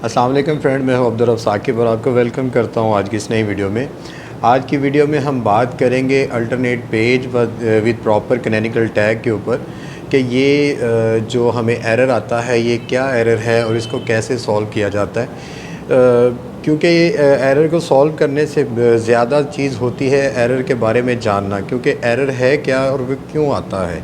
अस्सलाम वालेकुम फ्रेंड, मैं हूं अब्दुल रऊफ़ साकिब और आपको वेलकम करता हूं आज की इस नई वीडियो में। आज की वीडियो में हम बात करेंगे alternate page with proper canonical tag के ऊपर कि ये जो हमें एरर आता है ये क्या एरर है और इसको कैसे सॉल्व किया जाता है। क्योंकि एरर को सॉल्व करने से ज़्यादा चीज़ होती है एरर के बारे में जानना, क्योंकि एरर है क्या और वो क्यों आता है।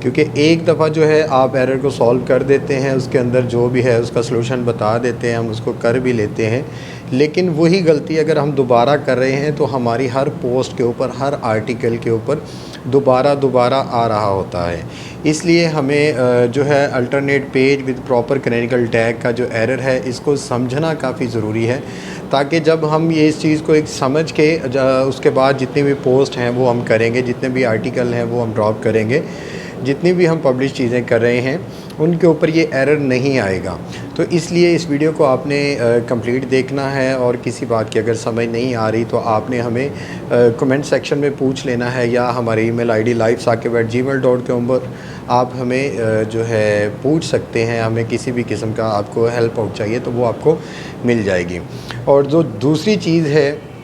क्योंकि एक दफ़ा जो है आप एरर को सॉल्व कर देते हैं, उसके अंदर जो भी है उसका सलूशन बता देते हैं, हम उसको कर भी लेते हैं, लेकिन वही गलती अगर हम दोबारा कर रहे हैं तो हमारी हर पोस्ट के ऊपर, हर आर्टिकल के ऊपर दोबारा आ रहा होता है। इसलिए हमें जो है alternate page with proper canonical tag का जो एरर है इसको समझना काफ़ी ज़रूरी है, ताकि जब हम ये इस चीज़ को एक समझ के उसके बाद जितनी भी पोस्ट हैं वो हम करेंगे, जितने भी आर्टिकल हैं वो हम ड्रॉप करेंगे, जितनी भी हम पब्लिश चीज़ें कर रहे हैं उनके ऊपर ये एरर नहीं आएगा। तो इसलिए इस वीडियो को आपने कंप्लीट देखना है, और किसी बात की अगर समझ नहीं आ रही तो आपने हमें कमेंट सेक्शन में पूछ लेना है, या हमारी ईमेल आईडी lifesakib@gmail.com पर आप हमें जो है पूछ सकते हैं। हमें किसी भी किस्म का आपको हेल्प आउट चाहिए तो वो आपको मिल जाएगी। और जो दूसरी चीज़ है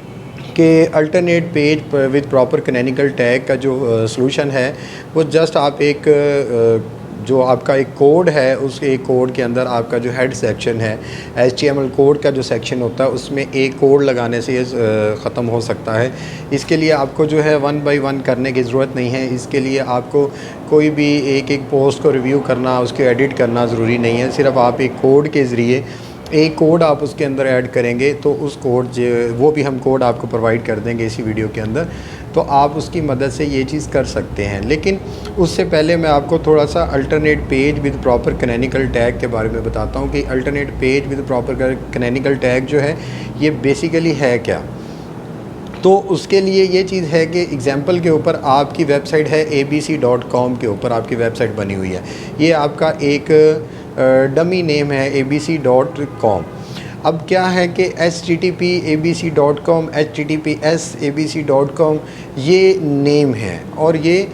कि alternate page with proper canonical tag का जो सलूशन है वो जस्ट आप एक जो आपका एक कोड है, उस एक कोड के अंदर आपका जो हेड सेक्शन है, HTML कोड का जो सेक्शन होता है उसमें एक कोड लगाने से ये ख़त्म हो सकता है। इसके लिए आपको जो है 1 बाय 1 करने की ज़रूरत नहीं है। इसके लिए आपको कोई भी एक पोस्ट को रिव्यू करना, उसको एडिट करना ज़रूरी नहीं है। सिर्फ़ आप एक कोड के ज़रिए एक कोड आप उसके अंदर ऐड करेंगे तो उस कोड वो भी हम कोड आपको प्रोवाइड कर देंगे इसी वीडियो के अंदर, तो आप उसकी मदद से ये चीज़ कर सकते हैं। लेकिन उससे पहले मैं आपको थोड़ा सा alternate page with proper canonical tag के बारे में बताता हूँ कि alternate page with proper canonical tag जो है ये बेसिकली है क्या। तो उसके लिए ये चीज़ है कि एग्ज़ाम्पल के ऊपर आपकी वेबसाइट है abc.com के ऊपर आपकी वेबसाइट बनी हुई है। ये आपका एक डमी नेम है abc.com। अब क्या है कि http abc.com, https abc.com ये नेम है, और ये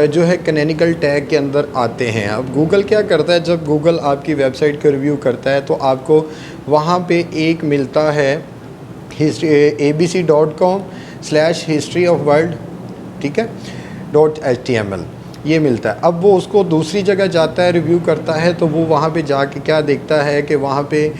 जो है कैनोनिकल टैग के अंदर आते हैं। अब गूगल क्या करता है, जब गूगल आपकी वेबसाइट को रिव्यू करता है तो आपको वहाँ पे एक मिलता है abc.com/history of world, ठीक है, .html ये मिलता है। अब वो उसको दूसरी जगह जाता है, रिव्यू करता है, तो वो वहाँ पे जाके क्या देखता है कि वहाँ पे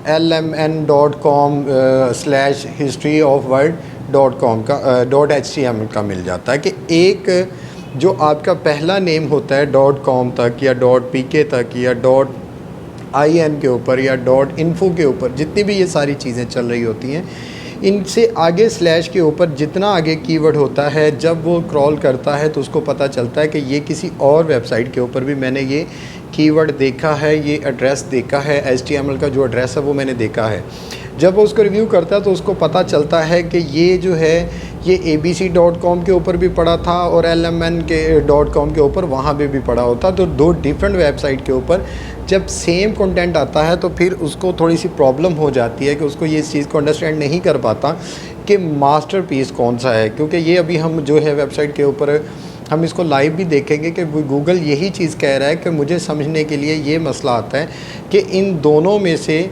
lmn.com/historyofworld.com का .html का मिल जाता है कि एक जो आपका पहला नेम होता है .com तक या .pk तक या .in के ऊपर या .info के ऊपर, जितनी भी ये सारी चीज़ें चल रही होती हैं, इनसे आगे स्लैश के ऊपर जितना आगे कीवर्ड होता है, जब वो क्रॉल करता है तो उसको पता चलता है कि ये किसी और वेबसाइट के ऊपर भी मैंने ये कीवर्ड देखा है, ये एड्रेस देखा है, HTML का जो एड्रेस है वो मैंने देखा है। जब वो उसको रिव्यू करता है तो उसको पता चलता है कि ये जो है ये abc.com के ऊपर भी पड़ा था और lmn.com के ऊपर वहाँ पे भी पड़ा होता। तो दो डिफरेंट वेबसाइट के ऊपर जब सेम कंटेंट आता है तो फिर उसको थोड़ी सी प्रॉब्लम हो जाती है कि उसको ये चीज़ को अंडरस्टैंड नहीं कर पाता कि मास्टरपीस कौन सा है। क्योंकि ये अभी हम जो है वेबसाइट के ऊपर हम इसको लाइव भी देखेंगे कि गूगल यही चीज़ कह रहा है कि मुझे समझने के लिए ये मसला आता है कि इन दोनों में से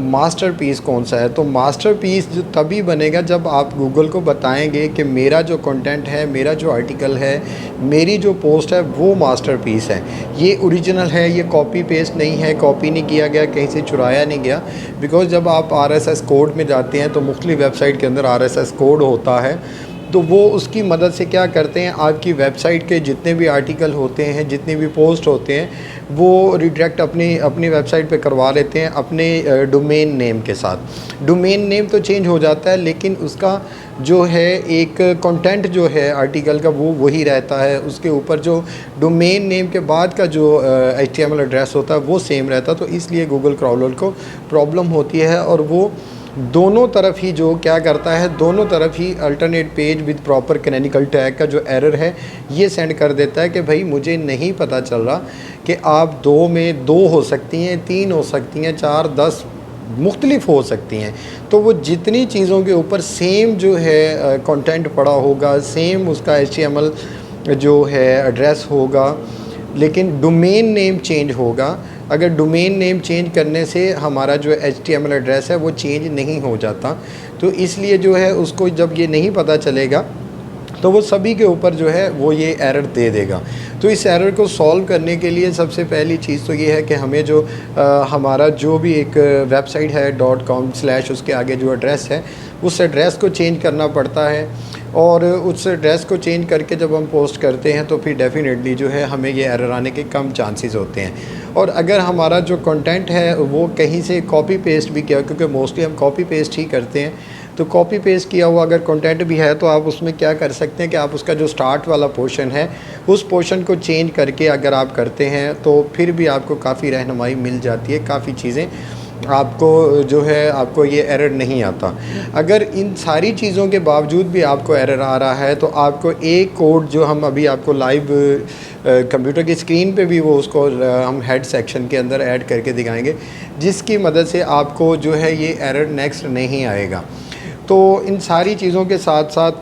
मास्टरपीस कौन सा है। तो मास्टरपीस जो तभी बनेगा जब आप गूगल को बताएंगे कि मेरा जो कंटेंट है, मेरा जो आर्टिकल है, मेरी जो पोस्ट है वो मास्टरपीस है, ये ओरिजिनल है, ये कॉपी पेस्ट नहीं है, कॉपी नहीं किया गया, कहीं से चुराया नहीं गया। बिकॉज़ जब आप RSS कोड में जाते हैं तो मुख्तलिफ वेबसाइट के अंदर RSS कोड होता है, तो वो उसकी मदद से क्या करते हैं, आपकी वेबसाइट के जितने भी आर्टिकल होते हैं, जितने भी पोस्ट होते हैं, वो रिडायरेक्ट अपनी वेबसाइट पे करवा लेते हैं अपने डोमेन नेम के साथ। डोमेन नेम तो चेंज हो जाता है, लेकिन उसका जो है एक कंटेंट जो है आर्टिकल का वो वही रहता है। उसके ऊपर जो डोमेन नेम के बाद का जो HTML एड्रेस होता है वो सेम रहता है। तो इसलिए गूगल क्रॉलर को प्रॉब्लम होती है, और वो दोनों तरफ ही जो क्या करता है, दोनों तरफ ही alternate page with proper canonical tag का जो एरर है ये सेंड कर देता है कि भाई मुझे नहीं पता चल रहा कि आप 2 में 2 हो सकती हैं, 3 हो सकती हैं, 4, 10 मुख्तलिफ हो सकती हैं। तो वो जितनी चीज़ों के ऊपर सेम जो है कंटेंट पड़ा होगा, सेम उसका HTML जो है एड्रेस होगा, लेकिन डोमेन नेम चेंज होगा, अगर डोमेन नेम चेंज करने से हमारा जो HTML एड्रेस है वो चेंज नहीं हो जाता। तो इसलिए जो है उसको जब ये नहीं पता चलेगा तो वो सभी के ऊपर जो है वो ये एरर दे देगा। तो इस एरर को सॉल्व करने के लिए सबसे पहली चीज़ तो ये है कि हमें जो हमारा जो भी एक वेबसाइट है .com/ उसके आगे जो एड्रेस है उस एड्रेस को चेंज करना पड़ता है, और उस एड्रेस को चेंज करके जब हम पोस्ट करते हैं तो फिर डेफ़िनेटली जो है हमें ये एरर आने के कम चांसेस होते हैं। और अगर हमारा जो कंटेंट है वो कहीं से कॉपी पेस्ट भी किया, क्योंकि मोस्टली हम कॉपी पेस्ट ही करते हैं, तो कॉपी पेस्ट किया हुआ अगर कंटेंट भी है तो आप उसमें क्या कर सकते हैं कि आप उसका जो स्टार्ट वाला पोर्शन है उस पोर्शन को चेंज करके अगर आप करते हैं तो फिर भी आपको काफ़ी रहनुमाई मिल जाती है, काफ़ी चीज़ें आपको जो है आपको ये एरर नहीं आता। अगर इन सारी चीज़ों के बावजूद भी आपको एरर आ रहा है तो आपको एक कोड जो हम अभी आपको लाइव कंप्यूटर की स्क्रीन पे भी वो उसको हम हेड सेक्शन के अंदर ऐड करके दिखाएंगे, जिसकी मदद से आपको जो है ये एरर नेक्स्ट नहीं आएगा। तो इन सारी चीज़ों के साथ साथ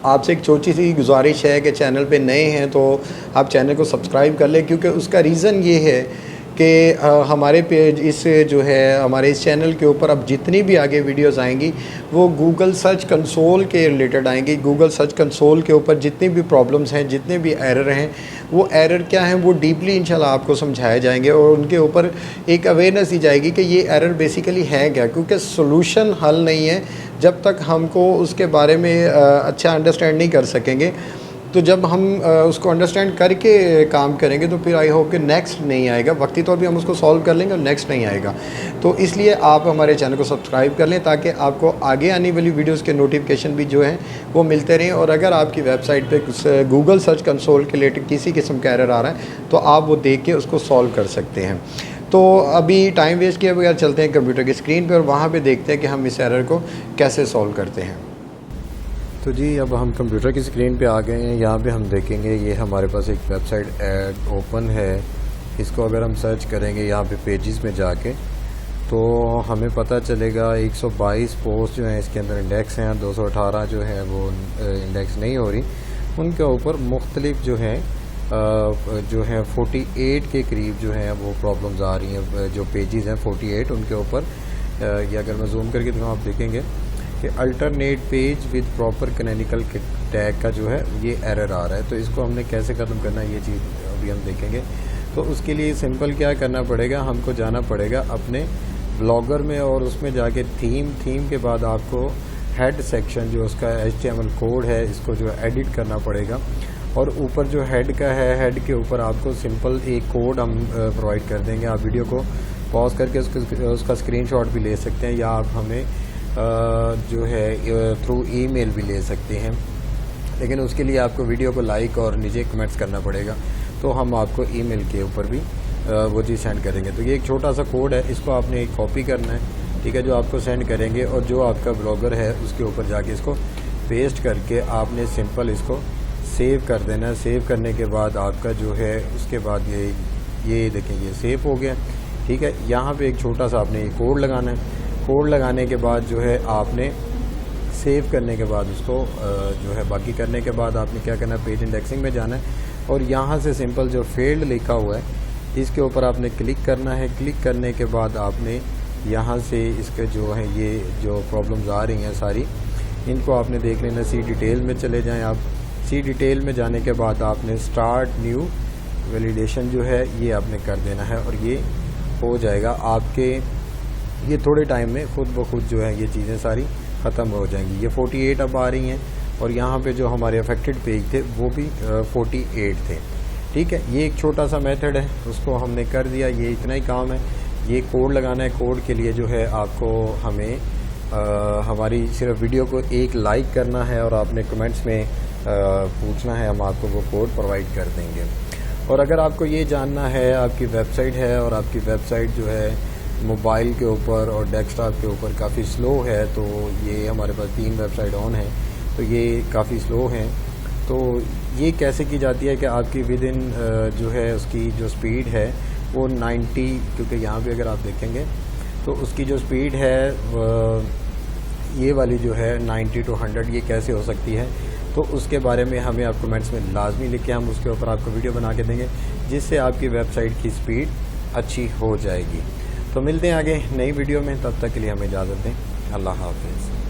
आपसे एक छोटी सी गुजारिश है कि चैनल पे नए हैं तो आप चैनल को सब्सक्राइब कर लें, क्योंकि उसका रीज़न ये है कि हमारे पेज इस जो है हमारे इस चैनल के ऊपर अब जितनी भी आगे वीडियोस आएंगी वो गूगल सर्च कंसोल के रिलेटेड आएंगी। गूगल सर्च कंसोल के ऊपर जितनी भी प्रॉब्लम्स हैं, जितने भी एरर हैं, वो एरर क्या हैं वो डीपली इंशाल्लाह आपको समझाए जाएंगे और उनके ऊपर एक अवेयरनेस दी जाएगी कि ये एरर बेसिकली है क्या, क्योंकि सोल्यूशन हल नहीं है जब तक हमको उसके बारे में अच्छा अंडरस्टैंड नहीं कर सकेंगे। तो जब हम उसको अंडरस्टैंड करके काम करेंगे तो फिर आई होप कि नेक्स्ट नहीं आएगा, वक्ती तौर पे हम उसको सॉल्व कर लेंगे और नेक्स्ट नहीं आएगा। तो इसलिए आप हमारे चैनल को सब्सक्राइब कर लें ताकि आपको आगे आने वाली वीडियोस के नोटिफिकेशन भी जो हैं वो मिलते रहें। और अगर आपकी वेबसाइट पे गूगल सर्च कंसोल के रिलेटेड किसी किस्म का एरर आ रहा है तो आप वो देख के उसको सॉल्व कर सकते हैं। तो अभी टाइम वेस्ट किए बगैर चलते हैं कंप्यूटर की स्क्रीन पर और वहाँ पर देखते हैं कि हम इस एरर को कैसे सॉल्व करते हैं। तो जी अब हम कंप्यूटर की स्क्रीन पे आ गए हैं। यहाँ पे हम देखेंगे ये हमारे पास एक वेबसाइट ऐड ओपन है। इसको अगर हम सर्च करेंगे यहाँ पे पेजेस में जाके तो हमें पता चलेगा 122 पोस्ट जो हैं इसके अंदर इंडेक्स हैं, 218 जो है वो इंडेक्स नहीं हो रही। उनके ऊपर मुख्तलिफ जो हैं 48 के करीब जो हैं वो प्रॉब्लम्स आ रही हैं। जो पेजेस हैं 48 उनके ऊपर ये अगर मैं जूम करके तो आप देखेंगे कि alternate page with proper canonical tag का जो है ये एरर आ रहा है। तो इसको हमने कैसे ख़त्म करना है ये चीज़ अभी हम देखेंगे। तो उसके लिए सिंपल क्या करना पड़ेगा, हमको जाना पड़ेगा अपने ब्लॉगर में और उसमें जाके थीम के बाद आपको हेड सेक्शन जो उसका HTML कोड है इसको जो एडिट करना पड़ेगा। और ऊपर जो हेड का है, हेड के ऊपर आपको सिंपल एक कोड हम प्रोवाइड कर देंगे। आप वीडियो को पॉज करके उसका स्क्रीनशॉट भी ले सकते हैं या आप हमें जो है थ्रू ईमेल भी ले सकते हैं, लेकिन उसके लिए आपको वीडियो को लाइक और नीचे कमेंट्स करना पड़ेगा। तो हम आपको ईमेल के ऊपर भी वो चीज़ सेंड करेंगे। तो ये एक छोटा सा कोड है, इसको आपने कॉपी करना है, ठीक है, जो आपको सेंड करेंगे और जो आपका ब्लॉगर है उसके ऊपर जाके इसको पेस्ट करके आपने सिंपल इसको सेव कर देना है। सेव करने के बाद आपका जो है उसके बाद ये देखें ये सेव हो गया, ठीक है। यहाँ पे एक छोटा सा आपने ये कोड लगाना है। कोड लगाने के बाद जो है आपने सेव करने के बाद उसको जो है बाकी करने के बाद आपने क्या करना है, पेज इंडेक्सिंग में जाना है और यहाँ से सिंपल जो फील्ड लिखा हुआ है इसके ऊपर आपने क्लिक करना है। क्लिक करने के बाद आपने यहाँ से इसके जो है ये जो प्रॉब्लम्स आ रही हैं सारी इनको आपने देख लेना। सी डिटेल में चले जाएं आप। सी डिटेल में जाने के बाद आपने स्टार्ट न्यू वैलिडेशन जो है ये आपने कर देना है और ये हो जाएगा आपके, ये थोड़े टाइम में खुद ब खुद जो है ये चीज़ें सारी ख़त्म हो जाएंगी। ये 48 अब आ रही हैं और यहाँ पे जो हमारे अफेक्टेड पेज थे वो भी 48 थे, ठीक है। ये एक छोटा सा मेथड है, उसको हमने कर दिया, ये इतना ही काम है। ये कोड लगाना है। कोड के लिए जो है आपको हमें हमारी सिर्फ वीडियो को एक लाइक करना है और आपने कमेंट्स में पूछना है, हम आपको वो कोड प्रोवाइड कर देंगे। और अगर आपको ये जानना है आपकी वेबसाइट है और आपकी वेबसाइट जो है मोबाइल के ऊपर और डेस्कटॉप के ऊपर काफ़ी स्लो है, तो ये हमारे पास 3 वेबसाइट ऑन है तो ये काफ़ी स्लो हैं। तो ये कैसे की जाती है कि आपकी विद इन जो है उसकी जो स्पीड है वो 90, क्योंकि यहाँ पे अगर आप देखेंगे तो उसकी जो स्पीड है ये वाली जो है 90 to 100 ये कैसे हो सकती है, तो उसके बारे में हमें आप कमेंट्स में लाजमी लिख के हम उसके ऊपर आपको वीडियो बना के देंगे जिससे आपकी वेबसाइट की स्पीड अच्छी हो जाएगी। तो मिलते हैं आगे नई वीडियो में, तब तक के लिए हमें इजाज़त दें। अल्लाह हाफ़िज़।